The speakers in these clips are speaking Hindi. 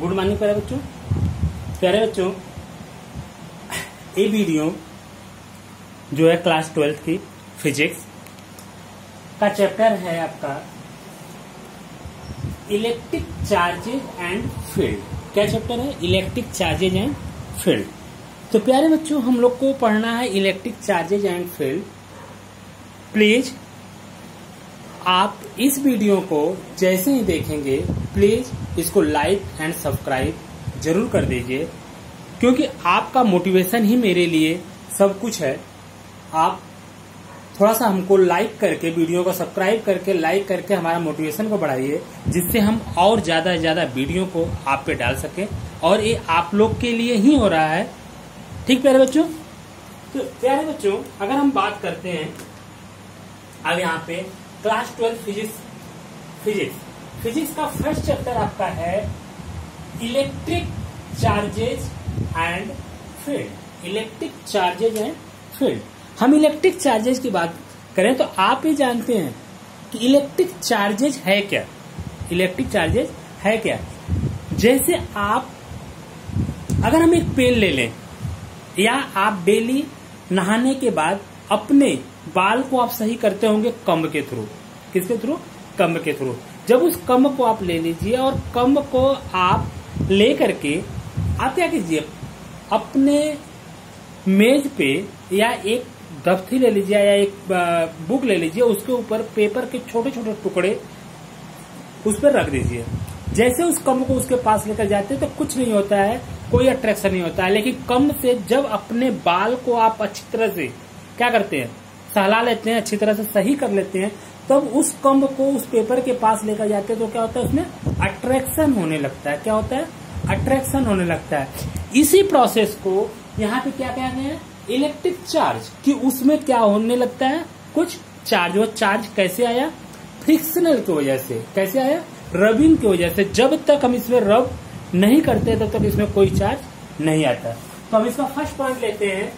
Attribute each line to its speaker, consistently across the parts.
Speaker 1: गुड मॉर्निंग प्यारे बच्चों। प्यारे बच्चों, ये वीडियो जो है क्लास 12th की फिजिक्स का चैप्टर है आपका इलेक्ट्रिक चार्जेज एंड फील्ड। क्या चैप्टर है? Electric charges and field. तो प्यारे बच्चों, हम लोग को पढ़ना है electric charges and field. Please आप इस वीडियो को जैसे ही देखेंगे प्लीज इसको लाइक एंड सब्सक्राइब जरूर कर दीजिए, क्योंकि आपका मोटिवेशन ही मेरे लिए सब कुछ है। आप थोड़ा सा हमको लाइक करके, वीडियो को सब्सक्राइब करके, लाइक करके हमारा मोटिवेशन को बढ़ाइए, जिससे हम और ज्यादा से ज्यादा वीडियो को आप पे डाल सके। और ये आप लोग के लिए ही हो रहा है, ठीक प्यारे बच्चों। तो प्यारे बच्चों, अगर हम बात करते हैं अब यहाँ पे क्लास 12 फिजिक्स का फर्स्ट चैप्टर आपका है electric charges and field. Electric charges and field. हम इलेक्ट्रिक चार्जेज की बात करें तो आप ये जानते हैं कि इलेक्ट्रिक चार्जेज है क्या। इलेक्ट्रिक चार्जेज है क्या? जैसे आप अगर हम एक पेन ले लें, या आप डेली नहाने के बाद अपने बाल को आप सही करते होंगे कम्ब के थ्रू। किसके थ्रू? कम्ब के थ्रू। जब उस कम्ब को आप ले लीजिए और कम्ब को आप ले करके आप क्या कीजिए, अपने मेज पे या एक दफ्ती ले लीजिए या एक बुक ले लीजिए, उसके ऊपर पेपर के छोटे छोटे टुकड़े उस पर रख दीजिए। जैसे उस कम्ब को उसके पास लेकर जाते हैं तो कुछ नहीं होता है, कोई अट्रैक्शन नहीं होता है। लेकिन कम्ब से जब अपने बाल को आप अच्छी तरह से क्या करते हैं, सहला लेते हैं, अच्छी तरह से सही कर लेते हैं, तब उस कम्ब को उस पेपर के पास लेकर जाते हैं तो क्या होता है, उसमें अट्रैक्शन होने लगता है। क्या होता है? अट्रैक्शन होने लगता है। इसी प्रोसेस को यहाँ पे क्या कहते हैं, इलेक्ट्रिक चार्ज, कि उसमें क्या होने लगता है, कुछ चार्ज। वो चार्ज कैसे आया? फ्रिक्शनल की वजह से। कैसे आया? रबिंग की वजह से। जब तक हम इसमें रब नहीं करते तब तक इसमें कोई चार्ज नहीं आता। तो हम इसका फर्स्ट पॉइंट लेते हैं,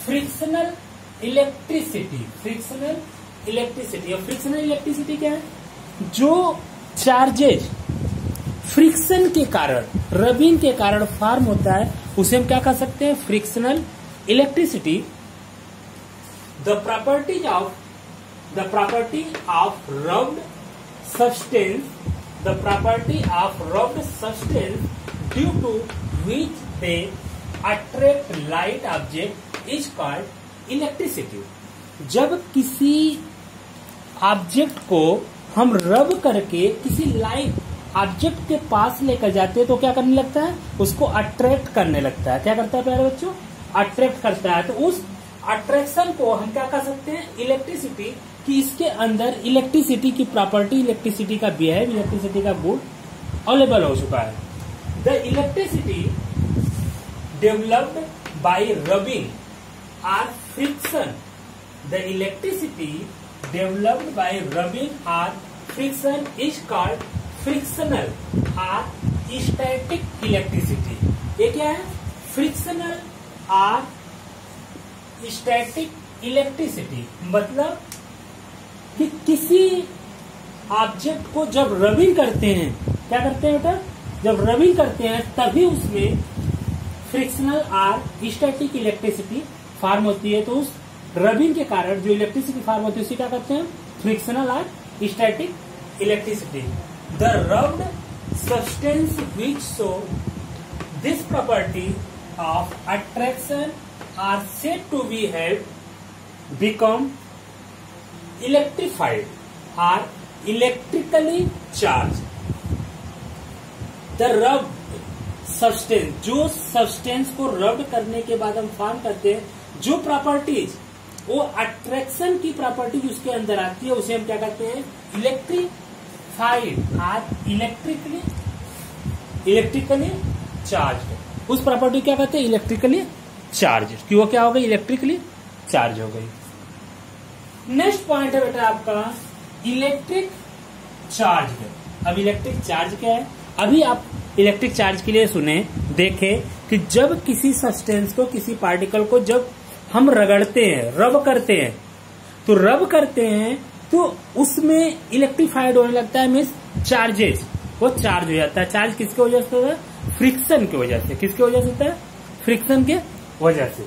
Speaker 1: फ्रिक्शनल इलेक्ट्रिसिटी। Frictional electricity. और फ्रिक्शनल इलेक्ट्रिसिटी क्या है? जो चार्जेज फ्रिक्शन के कारण, रबिंग के कारण फॉर्म होता है, उसे हम क्या कह सकते हैं? Frictional electricity. The property of rubbed substance, the property of rubbed substance due to which they attract light object is called electricity. जब किसी ऑब्जेक्ट को हम रब करके किसी लाइट ऑब्जेक्ट के पास लेकर जाते हैं तो क्या करने लगता है, उसको अट्रैक्ट करने लगता है। क्या करता है प्यारे बच्चों? अट्रैक्ट करता है। तो उस अट्रैक्शन को हम क्या कह सकते हैं? इलेक्ट्रिसिटी। कि इसके अंदर इलेक्ट्रिसिटी की प्रॉपर्टी, इलेक्ट्रिसिटी का बिहेव, इलेक्ट्रिसिटी का गुण अवेलेबल हो चुका है। The electricity developed by rubbing or friction. The electricity developed by rubbing or friction is called frictional or static electricity. ये क्या है? Frictional or static electricity. मतलब कि किसी ऑब्जेक्ट को जब रबिंग करते हैं, क्या करते हैं बेटा? जब रबिंग करते हैं तभी उसमें frictional or static electricity form होती है। तो उस रबिंग के कारण जो इलेक्ट्रिसिटी फॉर्म होती है उसे क्या करते हैं? Frictional or static electricity. The rubbed substance which show this property of attraction are said to be have become electrified or electrically charged. The rubbed substance, जो सब्सटेंस को रब्ड करने के बाद हम फॉर्म करते हैं, जो प्रॉपर्टीज, वो अट्रैक्शन की प्रॉपर्टीज उसके अंदर आती है, उसे हम क्या कहते हैं? इलेक्ट्रीफाइड और इलेक्ट्रिकली चार्ज। उस प्रॉपर्टी क्या कहते हैं? Electrically charge. कि वो क्या हो गई? इलेक्ट्रिकली चार्ज हो गई। नेक्स्ट पॉइंट है बेटा आपका इलेक्ट्रिक चार्ज। अब इलेक्ट्रिक चार्ज क्या है? अभी आप इलेक्ट्रिक चार्ज के लिए सुने, देखें कि जब किसी सब्सटेंस को, किसी पार्टिकल को जब हम रगड़ते हैं, रब करते हैं, तो रब करते हैं तो उसमें इलेक्ट्रीफाइड होने लगता है, मीन्स चार्जेस वो चार्ज हो जाता है। चार्ज किसकी वजह से होता है? फ्रिक्शन की वजह से। किसकी वजह से होता है? फ्रिक्शन के वजह से।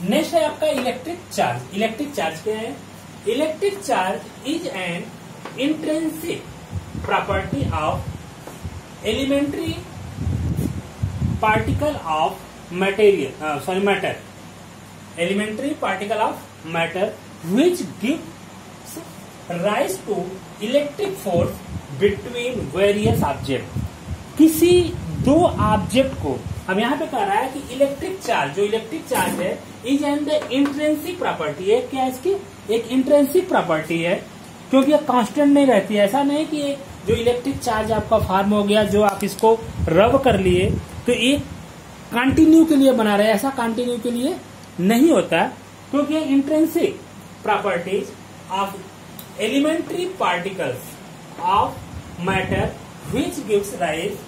Speaker 1: नेक्स्ट है आपका इलेक्ट्रिक चार्ज। इलेक्ट्रिक चार्ज क्या है? Electric charge is an intrinsic property of elementary particle of matter. Elementary particle of matter which gives rise to electric force between various object. किसी दो ऑब्जेक्ट को, अब यहाँ पे कह रहा है कि इलेक्ट्रिक चार्ज, जो इलेक्ट्रिक चार्ज है is an the intrinsic property है। क्या इसकी? एक इंट्रिंसिक प्रॉपर्टी है, क्योंकि ये कांस्टेंट नहीं रहती है। ऐसा नहीं कि जो इलेक्ट्रिक चार्ज आपका फॉर्म हो गया, जो आप इसको रब कर लिए तो एक कंटिन्यू के लिए बना रहे, ऐसा कंटिन्यू के लिए नहीं होता, क्योंकि ये intrinsic properties of elementary particles of matter which gives rise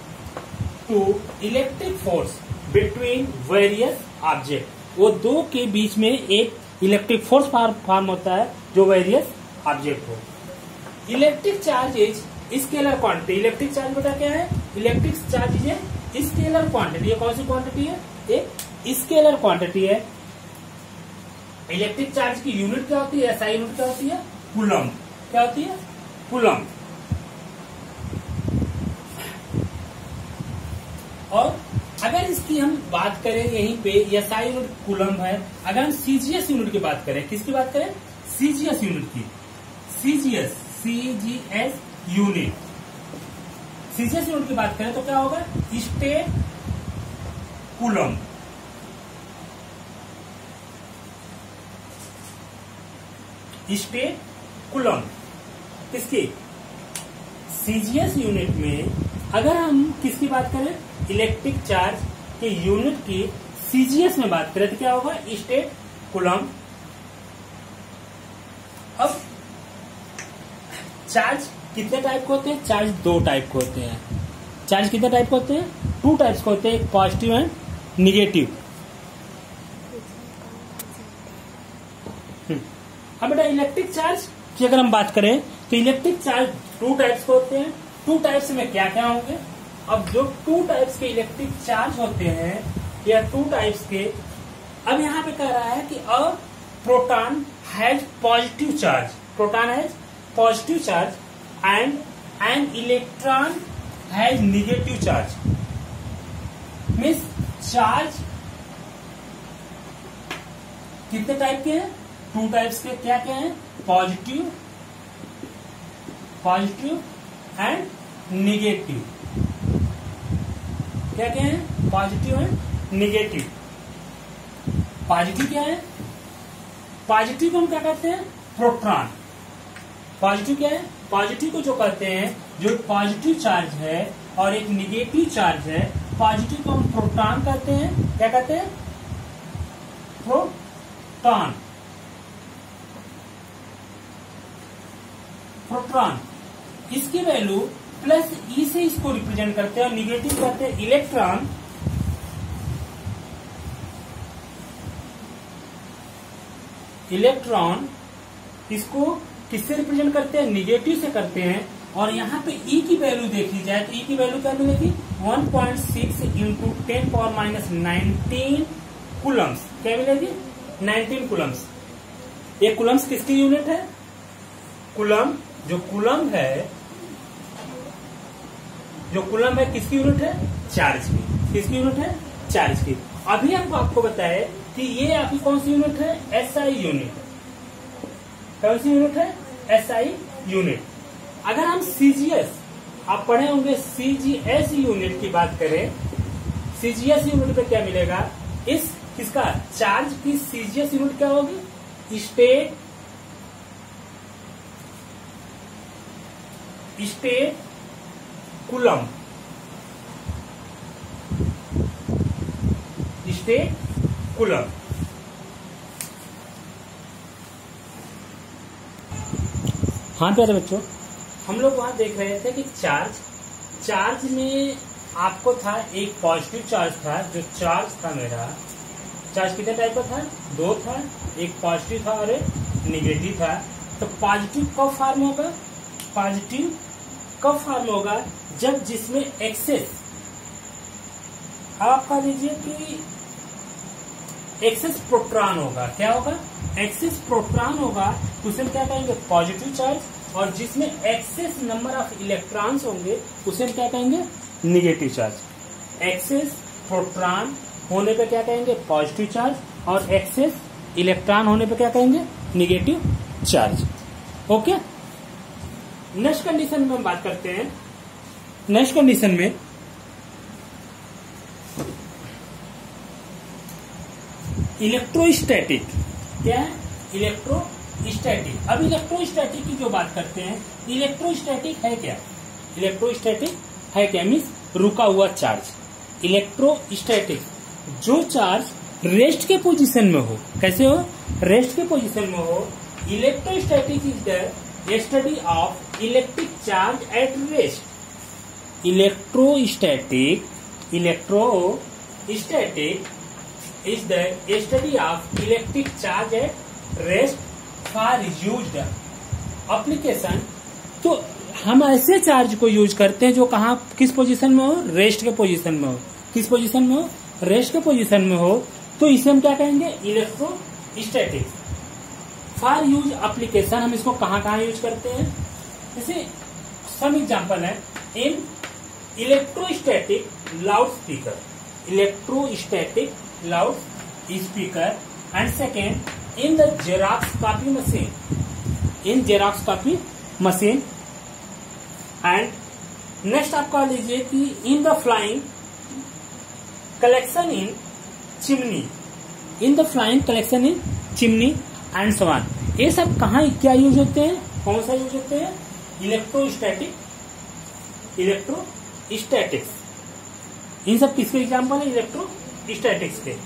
Speaker 1: to electric force between various objects। वो दो के बीच में एक इलेक्ट्रिक फोर्स फॉर्म होता है जो वेरियस ऑब्जेक्ट हो। Electric charge is scalar quantity. Electric charge बेटा क्या है? Electric charge is a scalar quantity. ये कौन सी क्वांटिटी है? एक स्केलर क्वांटिटी है। इलेक्ट्रिक चार्ज की यूनिट क्या होती है? एसआई यूनिट क्या होती है? कूलम। क्या होती है? कूलम। और अगर इसकी हम बात करें यहीं पे, एसआई यूनिट कूलम है। अगर हम सीजीएस यूनिट की बात करें, किसकी बात करें? सीजीएस यूनिट की। सीजीएस यूनिट, सीजीएस यूनिट की बात करें तो क्या होगा? State coulomb. स्टेट कूलम किसकी? सीजीएस यूनिट में अगर हम किसकी बात करें? इलेक्ट्रिक चार्ज के यूनिट की सीजीएस में बात करें तो क्या होगा? State coulomb. अब चार्ज कितने टाइप के होते हैं? चार्ज दो टाइप के होते हैं। चार्ज कितने टाइप के होते हैं? टू टाइप्स के होते हैं, पॉजिटिव एंड निगेटिव। अब बेटा इलेक्ट्रिक चार्ज की अगर हम बात करें तो इलेक्ट्रिक चार्ज टू टाइप्स के होते हैं। टू टाइप्स में क्या क्या होंगे? अब जो टू टाइप्स के इलेक्ट्रिक चार्ज होते हैं, या टू टाइप्स के, अब यहाँ पे कह रहा है कि a proton has positive charge, proton has positive charge and an electron has negative charge. Means charge कितने टाइप के हैं? टू टाइप्स के। क्या क्या है? Positive and negative. क्या क्या है? Positive and negative. पॉजिटिव क्या है? पॉजिटिव को हम क्या कहते हैं? प्रोटॉन। पॉजिटिव क्या है? पॉजिटिव को जो कहते हैं, जो पॉजिटिव चार्ज है और एक निगेटिव चार्ज है, पॉजिटिव को हम प्रोटॉन कहते हैं। क्या कहते हैं? प्रोटॉन। प्रोटॉन इसकी वैल्यू प्लस ई से इसको रिप्रेजेंट करते हैं, और निगेटिव कहते हैं इलेक्ट्रॉन। इलेक्ट्रॉन इसको किससे रिप्रेजेंट करते हैं? निगेटिव से करते हैं। और यहाँ पे ई की वैल्यू देखी जाए तो ई की वैल्यू क्या मिलेगी? 1.6 इंटू 10⁻19 कूलम्स। क्या मिलेगी? 19 कूलम्स। ये कूलम्स किसकी यूनिट है? कूलम, जो कूलम है, जो कूलम है किसकी यूनिट है? चार्ज की। किसकी यूनिट है? चार्ज की। अभी हमको आपको बताए कि ये आपकी कौन सी यूनिट है? SI unit. कौन सी यूनिट है? SI unit. अगर हम सीजीएस, आप पढ़े होंगे, सीजीएस यूनिट की बात करें, सीजीएस यूनिट पे क्या मिलेगा? इस किसका? चार्ज की सीजीएस यूनिट क्या होगी? State coulomb. State coulomb. हाँ प्यारे बच्चों, हम लोग वहां देख रहे थे कि चार्ज में आपको था एक पॉजिटिव चार्ज था। जो चार्ज था मेरा, चार्ज कितने टाइप का था? दो था, एक पॉजिटिव था और एक निगेटिव था। तो पॉजिटिव कब फॉर्म होगा? पॉजिटिव कब फॉर्म होगा, जब जिसमें एक्सेस, आप कह लीजिए कि एक्सेस प्रोटॉन होगा। क्या होगा, एक्सेस प्रोटॉन होगा तो उसे हम क्या कहेंगे, पॉजिटिव चार्ज, और जिसमें एक्सेस नंबर ऑफ इलेक्ट्रॉन्स होंगे उसे हम क्या कहेंगे, निगेटिव चार्ज। एक्सेस प्रोटॉन होने पे क्या कहेंगे, पॉजिटिव चार्ज, और एक्सेस इलेक्ट्रॉन होने पे क्या कहेंगे, negative charge. Okay, next condition में हम बात करते हैं। नेक्स्ट कंडीशन में इलेक्ट्रोस्टैटिक, क्या है, इलेक्ट्रोस्टैटिक। अब इलेक्ट्रोस्टैटिक की जो बात करते हैं, इलेक्ट्रोस्टैटिक है क्या, इलेक्ट्रोस्टैटिक है क्या, मीन्स रुका हुआ चार्ज। इलेक्ट्रोस्टैटिक, जो चार्ज रेस्ट के पोजीशन में हो, कैसे हो, रेस्ट के पोजीशन में हो। Electrostatic is the study of electric charge at rest. Electrostatic is the study of electric charge at rest for used application। तो हम ऐसे चार्ज को यूज करते हैं जो कहाँ, किस पोजीशन में हो, रेस्ट के पोजीशन में हो। किस पोजीशन में हो, रेस्ट के पोजीशन में हो, तो इसे हम क्या कहेंगे, इलेक्ट्रोस्टैटिक। फॉर यूज एप्लीकेशन, हम इसको कहाँ यूज करते हैं, जैसे सम एग्जांपल है, इन electrostatic loud speaker, electrostatic loud speaker, and second in the xerox copy machine, in xerox copy machine, and next आप कह लीजिए कि in the flying collection in chimney, in the flying collection in chimney and so on. ये सब कहाँ क्या यूज होते हैं, कौन सा यूज होते हैं, इलेक्ट्रोस्टैटिक, इलेक्ट्रोस्टैटिक्स। इन सब किसके एग्जाम्पल है, इलेक्ट्रोस्टैटिक्स के।